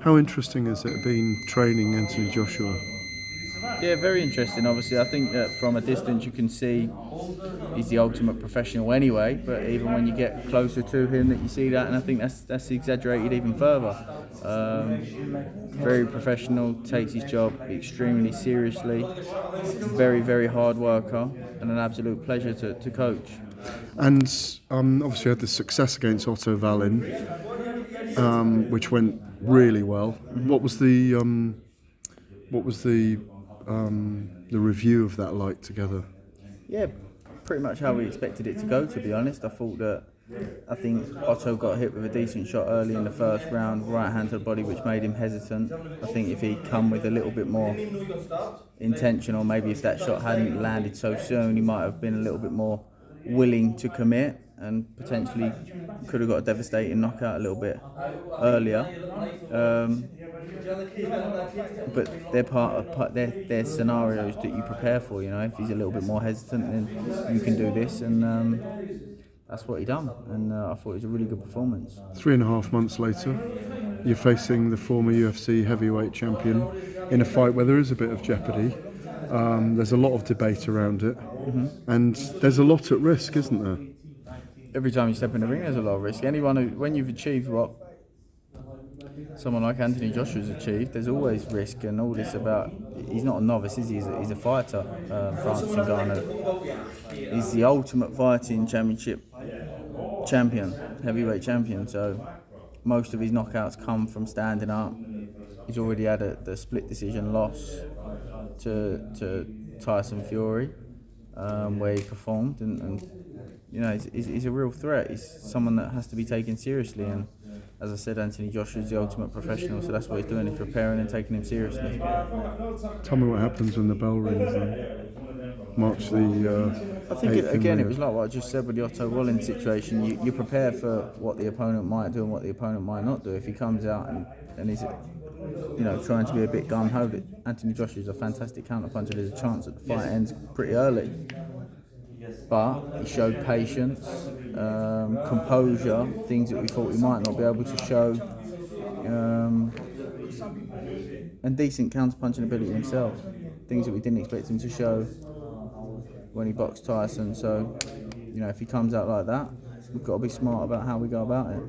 How interesting has it been training Anthony Joshua? Yeah, very interesting. Obviously, I think that from a distance you can see he's the ultimate professional anyway. But even when you get closer to him, that you see that, and I think that's exaggerated even further. Very professional, takes his job extremely seriously. Very, very hard worker, and an absolute pleasure to coach. And obviously had the success against Otto Wallin, which went really well. What was the review of that like together? Yeah, pretty much how we expected it to go, to be honest. I think Otto got hit with a decent shot early in the first round, right hand to the body, which made him hesitant. I think if he'd come with a little bit more intention, or maybe if that shot hadn't landed so soon, he might have been a little bit more willing to commit and potentially could have got a devastating knockout a little bit earlier. But they're scenarios that you prepare for. You know, if he's a little bit more hesitant, then you can do this, and that's what he done. And I thought it was a really good performance. 3.5 months later, you're facing the former UFC heavyweight champion in a fight where there is a bit of jeopardy. There's a lot of debate around it, and there's a lot at risk, isn't there? Every time you step in the ring, there's a lot of risk. When you've achieved what someone like Anthony Joshua's achieved, there's always risk, and all this about. He's not a novice, is he? He's a fighter. Francis Ngannou. He's the ultimate fighting championship champion, heavyweight champion. So most of his knockouts come from standing up. He's already had the split decision loss to Tyson Fury, where he performed, and you know he's a real threat. He's someone that has to be taken seriously, and as I said, Anthony Joshua is the ultimate professional, so that's what he's doing, is preparing and taking him seriously. Tell me what happens when the bell rings and March the I think 8th it was like what I just said with the Otto Wallin situation. You prepare for what the opponent might do and what the opponent might not do. If he comes out and he's trying to be a bit gung-ho, Anthony Joshua is a fantastic counterpuncher. There's a chance that the fight ends pretty early. But he showed patience, composure, things that we thought we might not be able to show, and decent counter-punching ability himself, things that we didn't expect him to show when he boxed Tyson. So, if he comes out like that, we've got to be smart about how we go about it.